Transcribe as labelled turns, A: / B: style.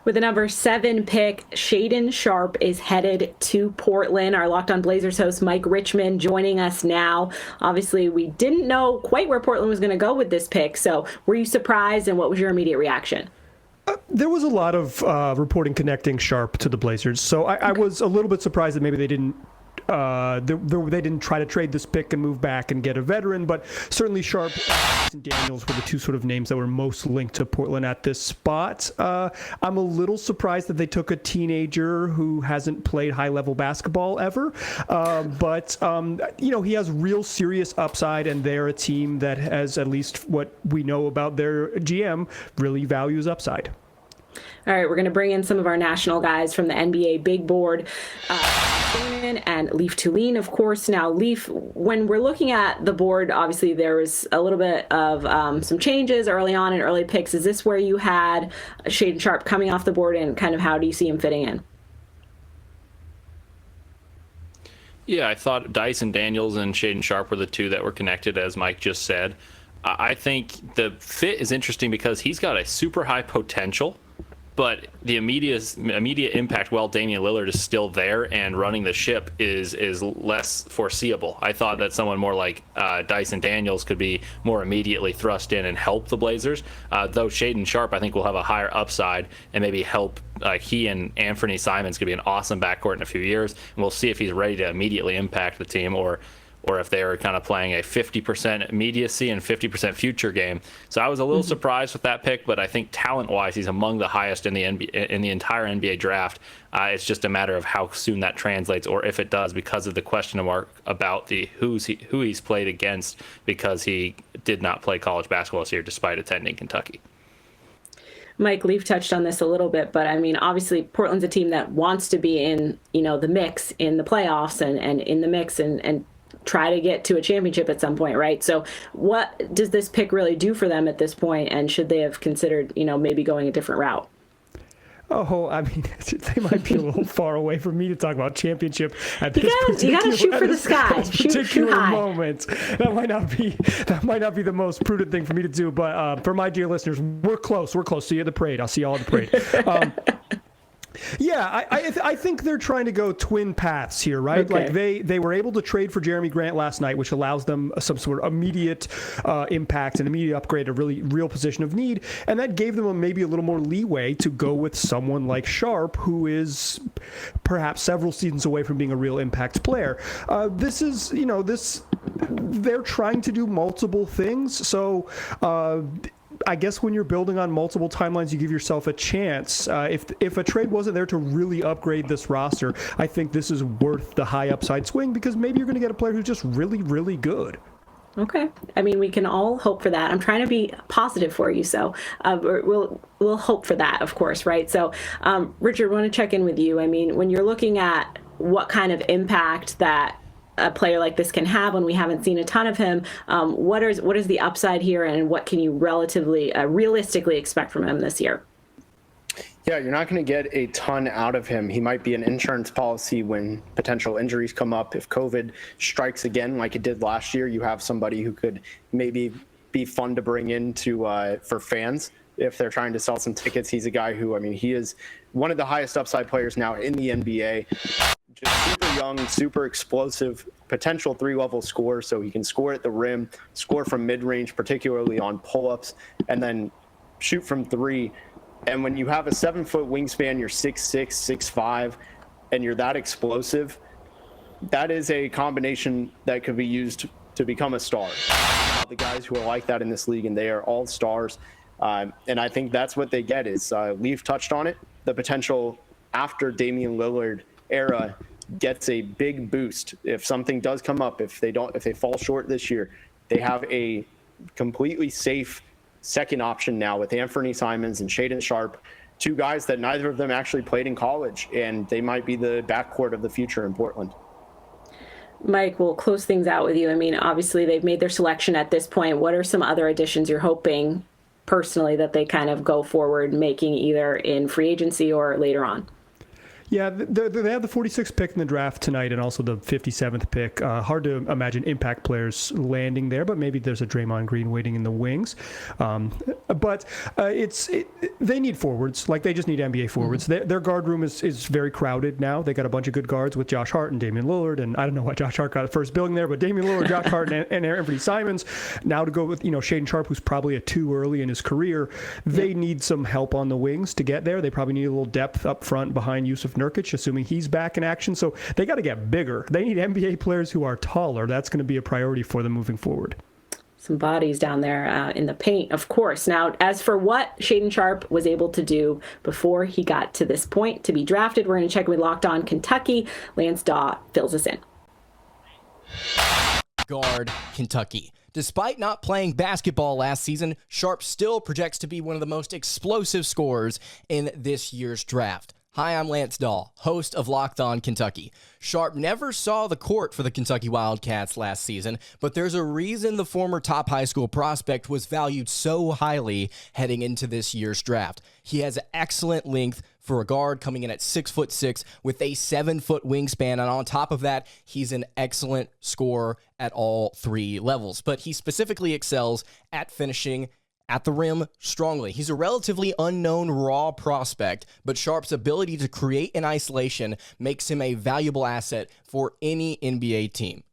A: With the number 7 pick, Shaedon Sharpe is headed to Portland. Our Locked On Blazers host Mike Richman joining us now. Obviously, we didn't know quite where Portland was going to go with this pick. So were you surprised, and what was your immediate reaction?
B: There was a lot of reporting connecting Sharpe to the Blazers. So I was a little bit surprised that maybe they didn't try to trade this pick and move back and get a veteran, but certainly Sharpe and Daniels were the two sort of names that were most linked to Portland at this spot. I'm a little surprised that they took a teenager who hasn't played high-level basketball ever, but he has real serious upside, and they're a team that has, at least what we know about their GM, really values upside.
A: All right, we're going to bring in some of our national guys from the NBA big board, and Leaf Tulane, of course. Now, Leaf, when we're looking at the board, obviously there was a little bit of some changes early on in early picks. Is this where you had Shaedon Sharpe coming off the board, and kind of how do you see him fitting in?
C: Yeah, I thought Dyson Daniels and Shaedon Sharpe were the two that were connected, as Mike just said. I think the fit is interesting because he's got a super high potential, but the immediate impact while Damian Lillard is still there and running the ship is less foreseeable. I thought that someone more like Dyson Daniels could be more immediately thrust in and help the Blazers, though Shaedon Sharpe I think will have a higher upside and maybe help. He and Anthony Simons could be an awesome backcourt in a few years, and we'll see if he's ready to immediately impact the team or if they were kind of playing a 50% immediacy and 50% future game. So I was a little surprised with that pick, but I think talent-wise, he's among the highest in the entire NBA draft. It's just a matter of how soon that translates, or if it does, because of the question mark about who he's played against, because he did not play college basketball this year despite attending Kentucky.
A: Mike, Leaf touched on this a little bit, but I mean, obviously Portland's a team that wants to be in, the mix in the playoffs and in the mix and try to get to a championship at some point, right? So what does this pick really do for them at this point, and should they have considered, maybe going a different route?
B: Oh, I mean, they might be a little far away from me to talk about championship at this
A: You gotta shoot for the sky. Shoot high.
B: Moment. That might not be the most prudent thing for me to do, but for my dear listeners, we're close. See you at the parade. I'll see you all at the parade. Yeah, I think they're trying to go twin paths here, right?
A: Okay.
B: Like they were able to trade for Jeremy Grant last night, which allows them some sort of immediate impact and immediate upgrade, a really real position of need, and that gave them maybe a little more leeway to go with someone like Sharpe, who is perhaps several seasons away from being a real impact player. They're trying to do multiple things, so I guess when you're building on multiple timelines, you give yourself a chance. If a trade wasn't there to really upgrade this roster, I think this is worth the high upside swing, because maybe you're going to get a player who's just really, really good.
A: Okay. I mean, we can all hope for that. I'm trying to be positive for you, so we'll hope for that, of course, right? So, Richard, I want to check in with you. I mean, when you're looking at what kind of impact that a player like this can have when we haven't seen a ton of him, what is the upside here, and what can you relatively realistically expect from him this year?
D: Yeah, you're not going to get a ton out of him. He might be an insurance policy when potential injuries come up. If COVID strikes again like it did last year, you have somebody who could maybe be fun to bring in for fans if they're trying to sell some tickets. He's a guy who, he is one of the highest upside players now in the NBA. Just super young, super explosive, potential 3-level scorer, so he can score at the rim, score from mid-range, particularly on pull-ups, and then shoot from 3. And when you have a 7-foot wingspan, you're 6'6", 6'5", and you're that explosive, that is a combination that could be used to become a star. The guys who are like that in this league, and they are all stars. And I think that's what they get is, Leaf touched on it, the potential after Damian Lillard era gets a big boost. If something does come up, if they fall short this year, they have a completely safe second option now with Anthony Simons and Shaedon Sharpe, two guys that neither of them actually played in college, and they might be the backcourt of the future in Portland.
A: Mike, we'll close things out with you. I mean, obviously they've made their selection at this point. What are some other additions you're hoping personally that they kind of go forward making, either in free agency or later on?
B: Yeah, they have the 46th pick in the draft tonight and also the 57th pick. Hard to imagine impact players landing there, but maybe there's a Draymond Green waiting in the wings. But they need forwards. Like, they just need NBA forwards. Their guard room is very crowded now. They got a bunch of good guards with Josh Hart and Damian Lillard, and I don't know why Josh Hart got a first billing there, but Damian Lillard, Josh Hart, and Anthony Simons. Now to go with Shaedon Sharpe, who's probably a 2 early in his career. They need some help on the wings to get there. They probably need a little depth up front behind Yusuf Nurkic, assuming he's back in action. So they got to get bigger. They need NBA players who are taller. That's going to be a priority for them moving forward.
A: Some bodies down there in the paint, of course. Now, as for what Shaedon Sharpe was able to do before he got to this point to be drafted, we're going to check with Locked On Kentucky. Lance Daw fills us in.
E: Guard, Kentucky. Despite not playing basketball last season, Sharpe still projects to be one of the most explosive scorers in this year's draft. Hi, I'm Lance Dahl, host of Locked On Kentucky. Sharpe never saw the court for the Kentucky Wildcats last season, but there's a reason the former top high school prospect was valued so highly heading into this year's draft. He has excellent length for a guard, coming in at 6'6" with a 7-foot wingspan, and on top of that, he's an excellent scorer at all 3 levels. But he specifically excels at finishing at the rim strongly. He's a relatively unknown raw prospect, but Sharpe's ability to create in isolation makes him a valuable asset for any NBA team.